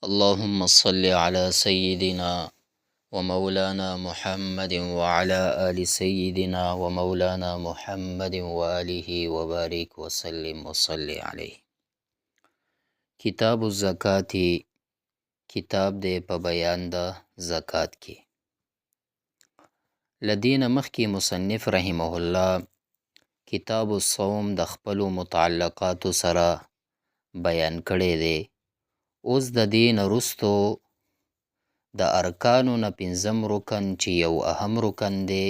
اللهم صل على سيدنا ومولانا محمد وعلى آل سيدنا ومولانا محمد وآله وبارك وسلم وصل عليه. کتاب الزکات کتاب دی په بیان د زکات کې. لدین مخکې مصنف رحمه الله کتاب الصوم د خپل متعلقاتو سره بیان کړی دی. اوس د دین وروستو د ارکانو نه پنځم رکن چې یو اهم رکن دی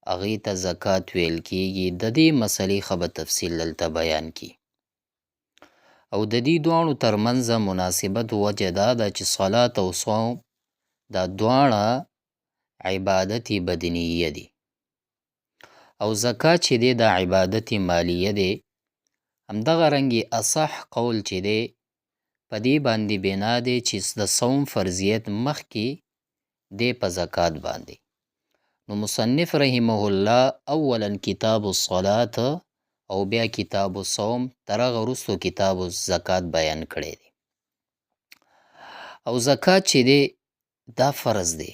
هغې ته زکات ویل کیږي. د دې مسلې ښه به تفصیل دلته بیان کی او د دې دواړو ترمنځ مناسبت وجه دا ده چې صلات او صوم دا دواړه عبادت بدنیه دي او زکات چې دی دا عبادت مالیه دی. همدغه رنګې اصح قول چې دی په دې باندې بنا دی چې د صوم فرضیت مخکې دی په زکات باندې. نو مصنف رحمه الله اولا کتاب الصلاة او بیا کتاب الصوم تر هغه وروستو کتاب الزکات بیان کړی دی. او زکات چې دی دا فرض دی.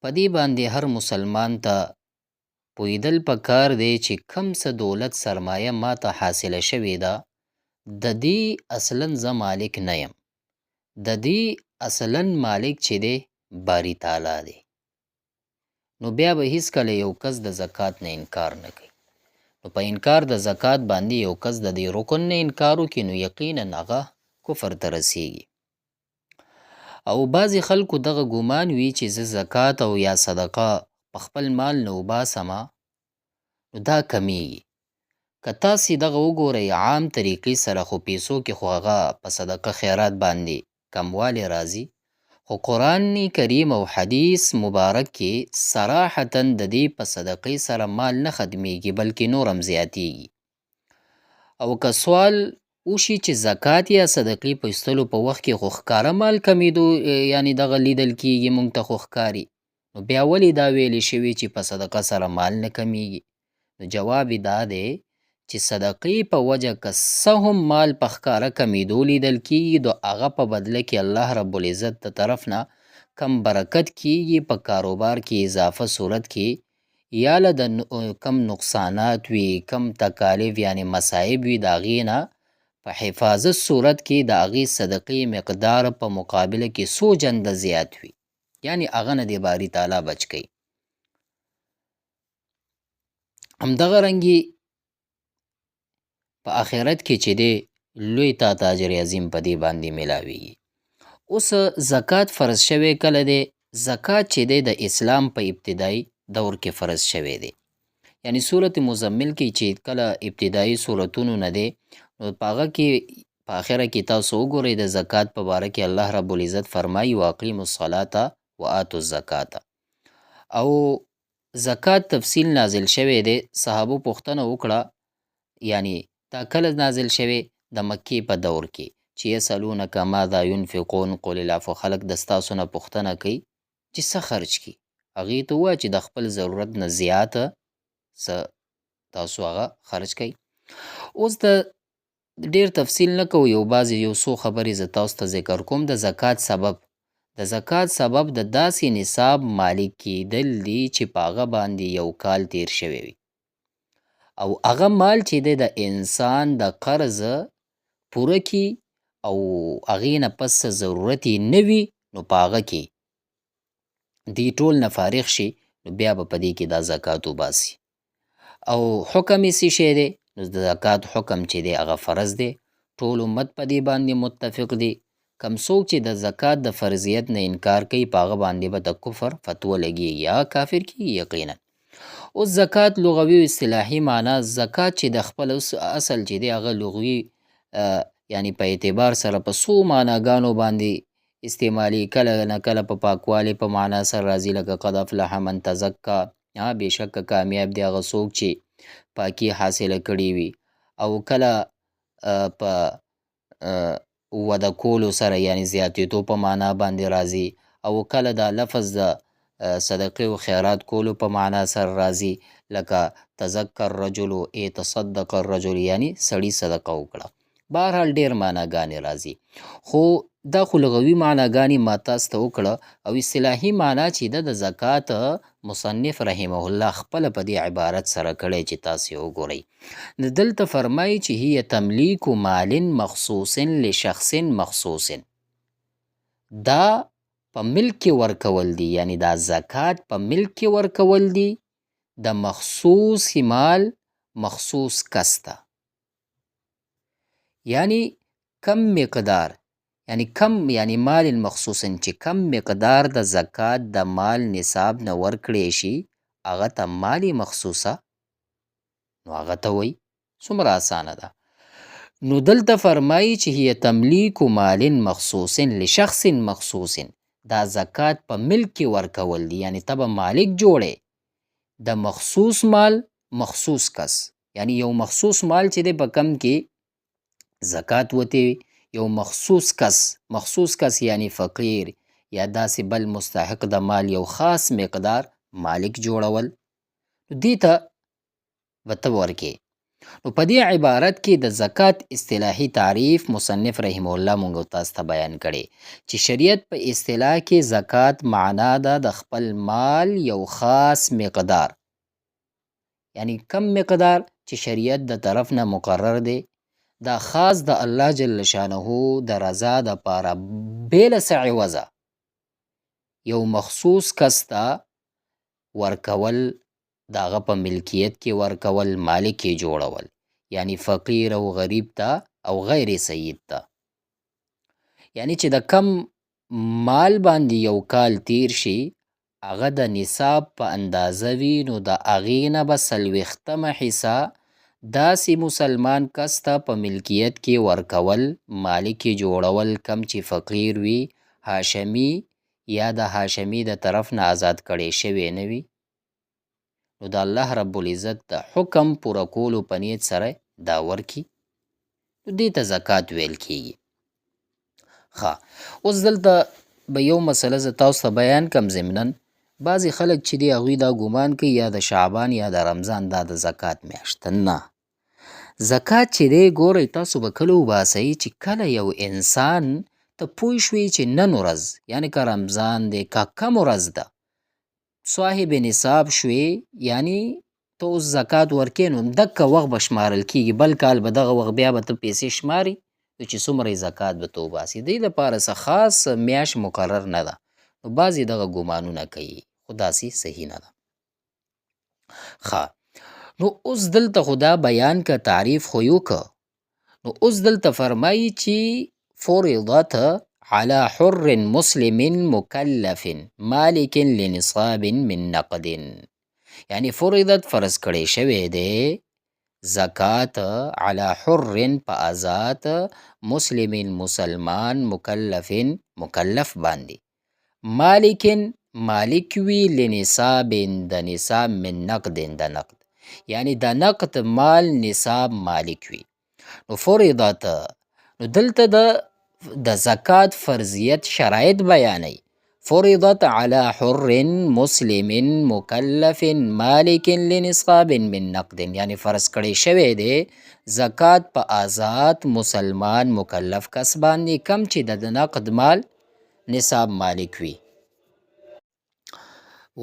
په دې باندې هر مسلمان ته پوهیدل پکار دی چې کم څه دولت سرمایه ما ته حاصله شوې ده د دې اصلا زه مالک نه یم. د دې اصلا مالک چې دی باری تعالی دی. نو بیا به هیڅکله یو کس د زکات نه انکار نه کوي. نو په انکار د زکات باندې یو کس د دې رکن نه انکار وکړي نو یقینا هغه کفر ته رسیږي. او بعضې خلکو دغه ګمان وي چې زه زکات او یا صدقه په خپل مال نه وباسمه نو دا کمیږي. که تاسې دغه وګورئ عام طریقې سره خو پیسو کې خو هغه په صدقه خیرات باندې کموالی راځي، خو قرآن کریم او حدیث مبارک کې صراحتا د دې په صدقې سره مال نه ختمیږي بلکې نور هم زیاتیږي. او که سوال وشي چې زکات یا صدقې په ایستلو په وخت کې خو ښکاره مال کمیدو یعنی دغه لیدل کیږي موږ ته خو ښکاري، نو بیا ولې دا ویلې شوي چې په صدقه سره مال نه کمیږي؟ نو جواب دا دی چې صدقې په وجه که څه هم مال په ښکاره کمیدو لیدل کیږي نو هغه په بدله کې الله رب العزت د طرف نه کم برکت کیږي په کاروبار کې اضافه صورت کې، یا له د کم نقصانات وي کم تکالیف یعنی مصائب وي د هغې نه په حفاظت صورت کې د هغې صدقې مقدار په مقابله کې څو چنده زیات وي، یعنی هغه نه دې باري تعالی بچ کوي. همدغه رنګې په آخرت کې چې دی لوی تا ته اجر عظیم په دې باندې میلاویږي. اوس زکات فرض شوی کله دی؟ زکات چې دی د اسلام په ابتدایي دور کې فرض شوی دی. یعنی صورت مزمل کې چې کله ابتدایي صورتونو نه دی نو په هغه کې په آخره کې تاسو وګورئ د زکات په باره کې الله رب العزت فرمایي واقیموا الصلاة وآتوا الزکات. او زکات تفصیل نازل شوی دی. صحابو پوښتنه وکړه یعنی دا کله نازل شوی؟ د مکې په دور کې چې یسألونک ماذا ینفقون قل العفو. خلک د ستاسو نه پوښتنه کوي چې څه خرج کړي، هغې ته ووایه چې د خپل ضرورت نه زیاته څه تاسو هغه خرج کوئ. اوس د ډیر تفصیل نه کوو، یو بعضې یو څو خبرې زه تاسو ته ذکر کوم. د زکات سبب د داسې نصاب مالک کیدل دي چې په هغه باندې یو کال تیر شوی وي او هغه مال چې دی د انسان د قرض پوره کي او هغې نه پس ضرورت یې نه وي نو په هغه کې دې ټول نه فارغ شي نو بیا به په دې کې دا زکات وباسي. او حکم یې څه شی دی؟ نو د زکات حکم چې دی هغه فرض دی. ټول امت په دې باندې متفق دی. کم څوک چې د زکات د فرضیت نه انکار کوي په هغه باندې به د کفر فتوه لګیږي یا کافر کیږي یقینا. اوس زکات لغوي او اصطلاحي معنا، زکات چې د خپل اصل چې دی هغه لغوي یعنی په اعتبار سره په څو معناګانو باندې استعمالي، کله نه کله په پاکوالي په معنا سره راځي لکه قد افلح من تزکا، بېشکه کامیاب دی هغه څوک چې پاکي حاصله کړې وي، او کله په وده کولو سره یعنی زیاتېدو په معنا باندې راځي، او کله دا لفظ د صدقې او خیرات کولو په معنا سره راځي لکه تذکر الرجل ای تصدق الرجل یعنی سړي صدقه وکړه. بهرحال ډېر معناګانې راځي، خو دا خو لغوي معناګانې ما تاسو ته وکړه او اصطلاحي معنا چې ده د زکات مصنف رحمه الله خپله په دې عبارت سره کړی چې تاسې وګورئ. دلته فرمایي چې هي تملیک مال مخصوص لشخص مخصوص. دا په ملک کې ورکول دي، یعنی دا زکات په ملک کې ورکول دي د مخصوص مال مخصوص کس ته. یعنی کم مقدار، یعنی کم، یعنی مال مخصوص چې کم مقدار د زکات د مال نصاب نه ورکړی شي هغه ته مال مخصوصه، نو هغه ته وایي. څومره اسانه ده. نو دلته فرمایي چې هي تملیک مال مخصوص لشخص مخصوص. دا زکات په ملک کې ورکول دي، یعنی ته به مالک جوړې د مخصوص مال مخصوص کس. یعنی یو مخصوص مال چې دی په کم کې زکات وتی، یو مخصوص کس یعنی فقیر یا داسې بل مستحق د مال یو خاص مقدار مالک جوړول، دې ته به ته ورکې. نو په دې عبارت کې د زکات اصطلاحي تعریف مصنف رحمه الله مونږ تاسو ته بیان کړي چې شریعت په اصطلاح کې زکات معنا ده د خپل مال یو خاص مقدار، یعنی کم مقدار چې شریعت د طرف نه مقرر دی، دا خاص د الله جل شانه د رضا د پاره بېله څه عوضه یو مخصوص کس ته ورکول، د هغه په ملکیت کې ورکول، مالک یې جوړول، یعنی فقیر او غریب ته او غیر سید ته. یعنی چې د کم مال باندې یو کال تیر شي هغه د نصاب په اندازه وي، نو د هغې نه به 40مه حصه داسې مسلمان کس ته په ملکیت کې ورکول، مالک یې جوړول، کم چې فقیر وي، هاشمي یا د هاشمي د طرف نه آزاد کړی شوی نه وي، نو د الله رب العزت د حکم پوره کولو په نیت سره دا ورکي، نو دې ته زکات ویل کیږي. ښه، اوس دلته به یو مسله زه تاسو ته بیان کم. ضمناً بعضې خلک چې دی هغوی دا ګمان کوي یا د شعبان یا د رمضان دا د زکات میاشت ده. نه، زکات چې دی ګورئ تاسو به کله وباسئ چې کله یو انسان ته پوه شوې چې نن ورځ، یعنی که رمضان دی که کم ورځ ده، صاحب نصاب شوې، یعنی ته اوس زکات ورکې، نو همدغه وخت به شمارل کېږي، بل کال به دغه وخت بیا به ته پیسې شماري چې څومره یې زکات به ته وباسي. دې لپاره څه خاص میاشت مقرر نه ده. نو بعضې دغه ګمانونه کوي، خو داسې صحیح نه ده. ښه، نو اوس دلته خو دا بیان که تعریف خو یې وکړه، نو اوس دلته فرمایي چې فرضت على حر مسلم مکلف مالک لنصاب من نقد. یعنی فرضت فرض کړی شوی دی زکات علی حر په آزاد مسلم مسلمان مکلف باندې، مالکن مالک وی، لنصاب د نصاب، من نقد د نقد، یعنی د نقد مال نصاب مالک وی. نو فرضت، نو دلته د زکات فرضیت شرایط بیانوي. فرضت على حر مسلم مکلف مالک لنصاب من نقد، یعنی فرض کړی شوی دی زکات په آزاد مسلمان مکلف کس باندې کم چې د نقد مال نصاب مالک وي.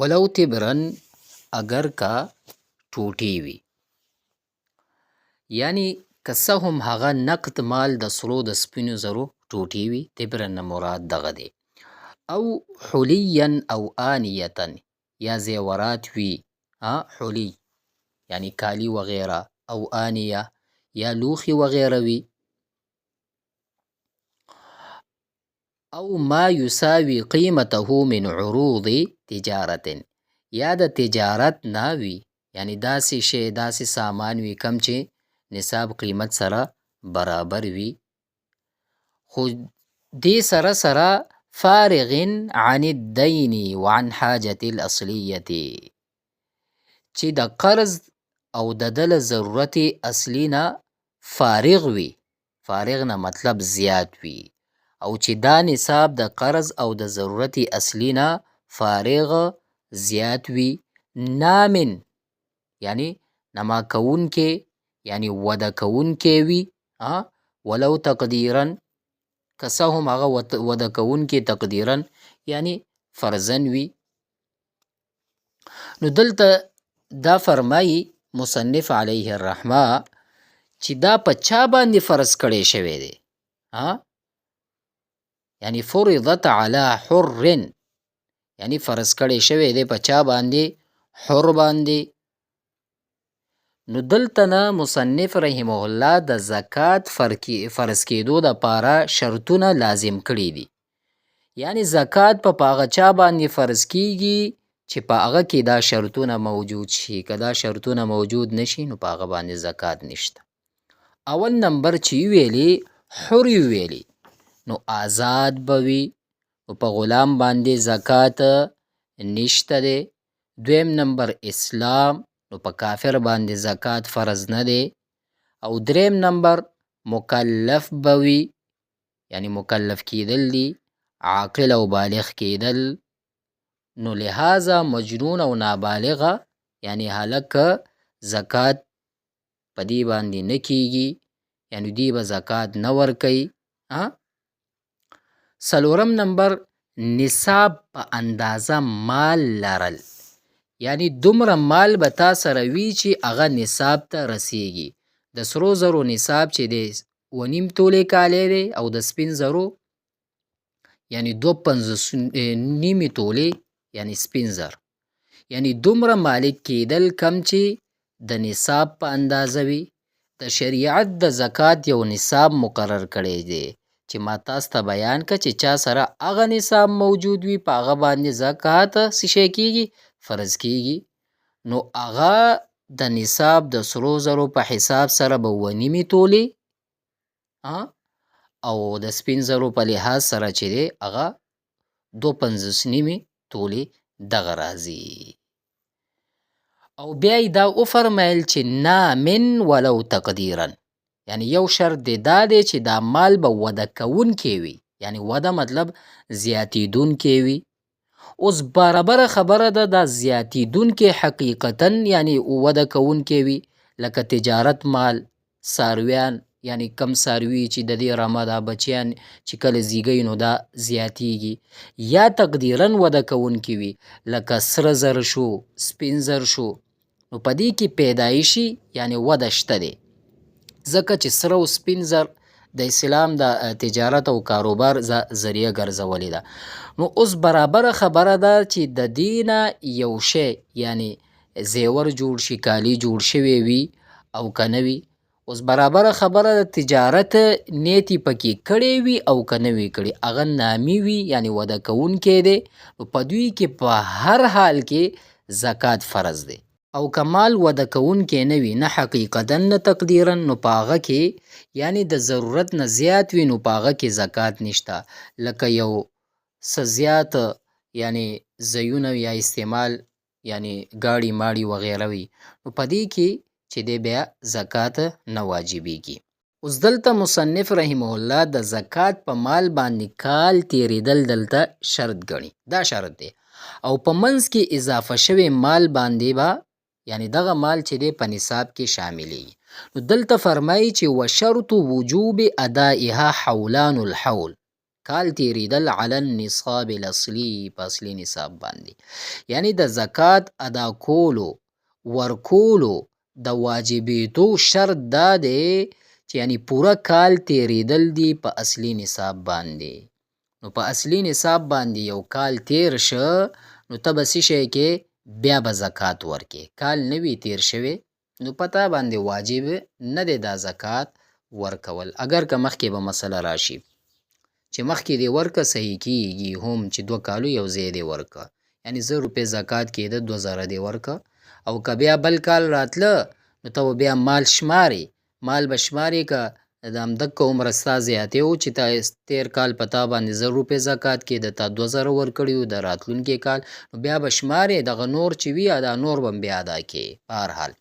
ولو تبرن، اگر کا ټوټې وي، یعنی که څه هم هغه نقد مال د سرو د سپینو زرو ټوټې وي، تبرن نه مراد دغه دی. او حلیا او آنیتا، یا زیورات وي، حلی یعنی کالی وغیره، او آنیه یا لوښي وغیره وي. او ما یساوي قیمته من عروض تجارت، یا د تجارت نه وي، یعنی داسې شی، داسې سامان وي کم چې نصاب قیمت سره برابر وي، خو دې سره سره فارغ عن الدین وعن حاجة الاصلیه، چې د قرض او د دله ضرورت اصلی نه فارغ وي. فارغ نه مطلب زیات وي، او چې دا نصاب د قرض او د ضرورت اصلی نه فارغ زیات وي. نامن یعنی نما کون کې، یعنی وده کون کې وي. ولو تقدیرا، که څه هم هغه وده کوونکې تقدیرا یعنی فرضاً وي. نو دلته دا فرمایي مصنف علیه الرحمه چې دا په چا باندې فرض کړی شوی دی؟ یعنی فرضت علی حر، یعنی فرض کړی شوی دی په چا باندې؟ حر باندې. نو دلته نه مصنف رحمه الله د زکات فرض کېدو دپاره شرطونه لازم کړي دي. یعنی زکات په هغه چا باندې فرض کیږي چې په هغه کې دا شرطونه موجود شي. که دا شرطونه موجود نشي نو په هغه باندې زکات نشته. اول نمبر چې ویلي حر ویلي نو آزاد به وي، نو په غلام باندې زکات نشته دی. دویم نمبر اسلام، نو په کافر باندې زکات فرض نه دی. او دریم نمبر مکلف به وي، یعنی مکلف کیدل دی، عاقل او بالغ کیدل. نو لہذا مجنون او نابالغه یعنی هلک زکات په دې باندې نه کیږي، یعنی دی به زکات نه ورکوي. څلورم نمبر نصاب په اندازه مال لرل، یعنی دومره مال به تا سره وي چې هغه نصاب ته رسیږي. د سرو زرو نصاب چې دی 2.5 تولې کالی دی، او د سپین زرو یعنی 2.5 تولې یعنی سپین زر. یعنی دومره مالک کیدل کم چې د نصاب په اندازه وي. د شریعت د زکات یو نصاب مقرر کړی دی چې ما تاسو ته بیان که چې چا سره هغه نصاب موجود وي په هغه باندې زکات څه شی کیږي؟ فرض کیږي. نو هغه د نصاب د سرو زرو په حساب سره به 2.5 تولې او د سپین زرو په لحاظ سره چې دی هغه 2.5 تولې دغه راځي. او بیا یې دا وفرمیل چې نامن ولو تقدیرا، یعنی یو شرط دی دا دی چې دا مال به وده کوونکی وي، یعنی وده مطلب زیاتیدونکی وي. اوس برابره خبره ده دا زیاتیدونکی حقیقتا یعنی وده کوونکی وي، لکه تجارت مال، څارویان، یعنی کم څاروي چې د دې رمه دا بچیان چې کله زیږوي نو دا زیاتیږي. یا تقدیرا وده کوونکی وي لکه سره زر شو، سپین زر شو، نو په دې کې پیدایشي یعنی وده شته دی، ځکه چې سره او سپین زر د اسلام د تجارت او کاروبار ذریعه ګرځولې ده. نو اوس برابره خبره ده چې د دې نه یو شی یعنی زیور جوړ شي، کالی جوړ شوی وي او که نه وي. اوس برابره خبره د تجارت نیت یې پکې کړی وي او که نه وي کړی، هغه نامي وي یعنی وده کوونکی دی. نو په دوی کې په هر حال کې زکات فرض دی. او که مال وده کوونکی نه وي، نه حقیقتا نه تقدیرا، نو په هغه کې یعنی د ضرورت نه زیات وي نو په هغه کې زکات نشته. لکه یو څه زیات یعنی ځایونه یا استعمال یعنی ګاډي ماډي وغیره وي، نو په دې کې چې دی بیا زکات نه واجبیږي. اوس دلته مصنف رحمه الله د زکات په مال باندې کال تیریدل دلته شرط ګڼي. دا شرط دی. او په منځ کې اضافه شوی مال باندې به یعنی دغه مال چې دی په نصاب کې شاملیږي. نو دلته فرمایي چې وشرط وجوب ادائها حولان الحول، کال تیریدل علی النصاب الاصلي، په اصلي نصاب باندې. یعنی د زکات ادا کولو ورکولو د واجبېدو شرط دا دی چې یعنی پوره کال تیریدل دی په اصلي نصاب باندې. نو په اصلي نصاب باندې یو کال تیر شه نو ته به څه شی کې بیا به زکات ورکې. کال نه وي تیر شوی نو په تا باندې واجب نه دی دا زکات ورکول. اگر که مخکې به مسله راشي چې مخکې دې ورکه صحیح کیږي هم چې 2 کالو یو ځای دې ورکه، یعنی 1000 روپۍ زکات کېده 2000 دې ورکه. او که بیا بل کال راتله نو ته بیا مال شمارې، مال به شمارې که د همدغه عمره ستا زیاتې و چې تا تیر کال په تا باندې 1000 روپۍ زکات کېده، تا 2000 ورکړي وو، د راتلونکي کال نو بیا به شمارې دغه نور چې وي دا نور به بیا ادا کړې. په هر حال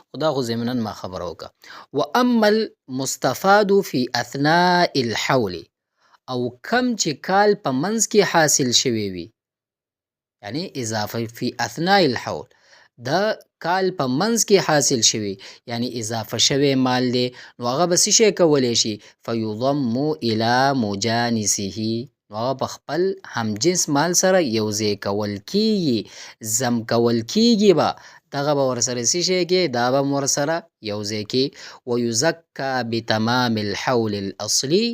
خدا خو ضمناً ما خبره وکړه. و اما المستفاد فی اثناء الحول، او کم چې کال په منځ کې حاصل شوی وي، یعنی اضافه فی اثناء الحول، د کال په منځ کې حاصل شوي یعنی اضافه شوی مال دی، نو هغه به څه شی کولی شي؟ فیضم الی مجانسه، نو هغه په خپل همجنس مال سره یوځای کول کیږي، ضم کول کیږي به، دغه به ورسره څه شی کې؟ دا به هم ورسره یوځای کې. ویزکا بتمام الحول الاصلي،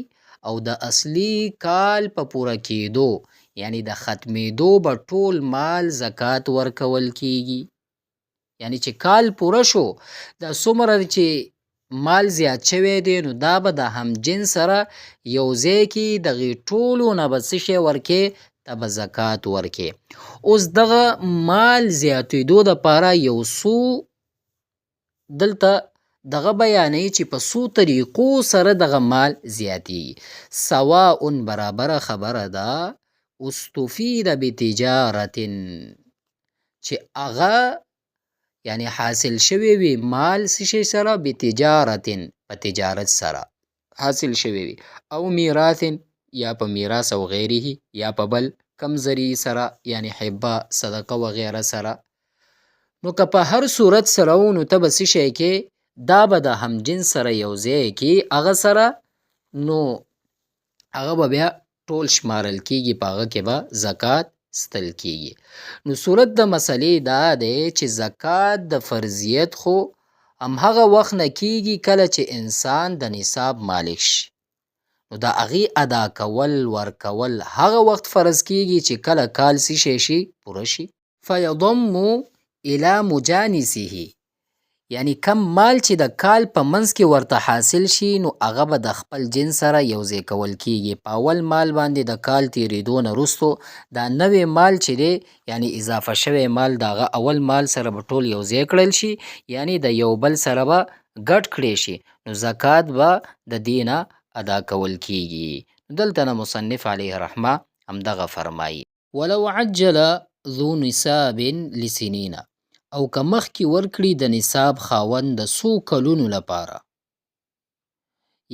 او د اصلي کال په پوره کېدو یعنی د ختمېدو به ټول مال زکات ورکول کیږي. یعنی چې کال پوره شو، دا څومره چې مال زیات شوی دی نو دا به د همجنس سره یوځای کې دغې ټولو نه به څه شی ورکې؟ ته به زکات ورکې. اوس دغه مال زیاتېدو دپاره یو څو دلته دغه بیانوي چې په څو طریقو سره دغه مال زیاتېږي. سواء برابره خبره ده استفید بتجارت، چې هغه یعنی حاصل شوی وي مال څه شي سره؟ بتجارت، په تجارت سره حاصل شوی وي، او میراث، یا په میراث او غیره، یا په بل کم ذریعې سره یعنی حبه، صدقه وغیره سره. نو که په هر صورت سره و نو ته به څه شی کې؟ دا به د همجنس سره یوځای کې هغه سره، نو هغه به بیا ټول شمارل کیږي، په هغه کې به زکات ستل کیږي. نو صورت د مسلې دا دی چې زکات د فرضیت خو همهغه وخت نه کیږي کله چې انسان د نصاب مالک شي، نو د هغې ادا کول ورکول هغه وخت فرض کیږي چې کله کال څه شی شي؟ پوره شي. فیضم الی مجانسه، یعنی کم مال چې د کال په منځ کې ورته حاصل شي نو هغه به د خپل جنس سره یوځای کول کیږي. په اول مال باندې د کال تیریدو نه وروستو دا نوی مال چې دی یعنی اضافه شوی مال د هغه اول مال سره به ټول یوځای کړل شي، یعنی د یو بل سره به ګډ کړی شي، نو زکات به د دې نه ادا کول کیږي. دلته نه مصنف علیه رحمه همدغه فرمایي ولو عجل ذو نصاب لسنین، او که مخکې ورکړي د نصاب خاوند د څو کلونو لپاره،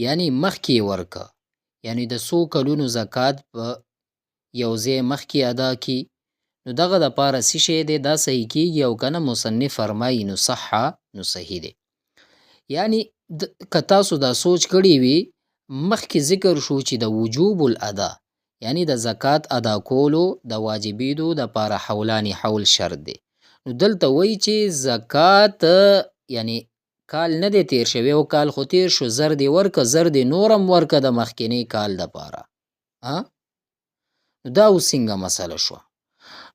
یعنی مخکې ورکه یعنی د څو کلونو زکات په یوځای مخکې ادا کی، نو دغه دپاره څه شی دی؟ دا صحیح کیږي، او که نه مصنف فرمایي نو صحه، نو صحیح دی. یعنی که تاسو دا سوچ کړی وي مخکې ذکر شو چې د وجوب الادا یعنی د زکات ادا کولو د واجبېدو دپاره حولان حول شرط دی، نو دلته وایي چې زکات یعنی کال نه دی تیر شوی، او کال خو تیر شو، زر دې ورکه، زر دې نورم ورکه د مخکینی کال دپاره. نو دا اوس څنګه مسله شوه؟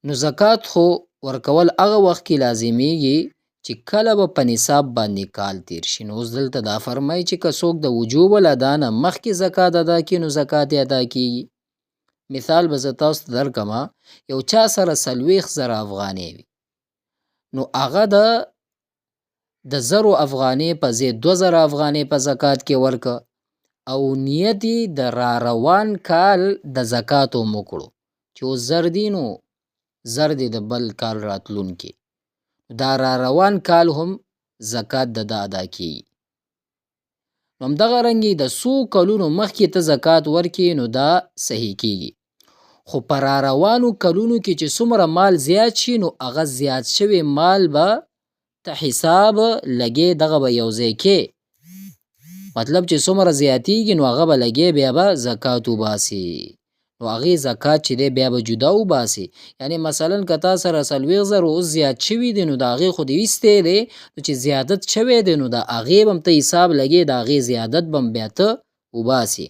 نو زکات خو ورکول هغه وخت کې لازمیږي چې کله به په نصاب باندې کال تیر شي. نو اوس دلته دا فرمایي چې که څوک د وجوب الادا نه مخکې زکات ادا کړي نو زکات یې ادا کیږي. مثال به زه تاسو ته درکړمه، یو چا سره 40,000 افغانۍ وي، نو هغه د 1000 افغانۍ په ځای 2000 افغانۍ په زکات کې ورکه، او نیت یې د را روان کال د زکاتو وکړو چې اوس 1000 دي نو 1000 دې د بل کال راتلونکي، دا را روان کال هم زکات د ده ادا کیږي. نو همدغه رنګې د څو کلونو مخکې ته زکات ورکړې نو دا صحیح کیږي، خو په را روانو کلونو کې چې څومره مال زیات شي نو هغه زیات شوی مال به ته حساب لګې، دغه به یوځای کې، مطلب چې څومره زیاتیږي نو هغه به لګې، بیا به زکات وباسي، نو هغې زکات چې دی بیا به جدا وباسي. یعنی مثلا که تا سره 40,000 اوس زیات شوي دي نو د هغې خو دې ایستی دی، نو چې زیادت شوی دی نو د هغې به هم ته حساب لګې، د هغې زیادت به هم بیا ته وباسي.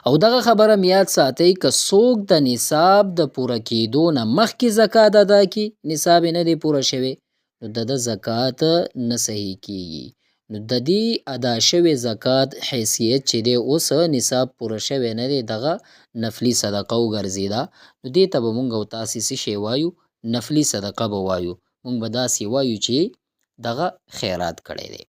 او دغه خبره م یاد ساتئ که څوک د نصاب د پوره کېدو نه مخکې زکات ادا کړي، نصاب یې نه دی پوره شوی، نو د ده زکات نه صحیح کیږي. نو د دې ادا شوی زکات حیثیت چې دی اوس نصاب پوره شوی نه دی، دغه نفلي صدقه وګرځېده، نو دې ته به مونږ او تاسې څه شی وایو؟ نفلي صدقه به وایو. مونږ به داسې وایو چې دغه خیرات کړی دی.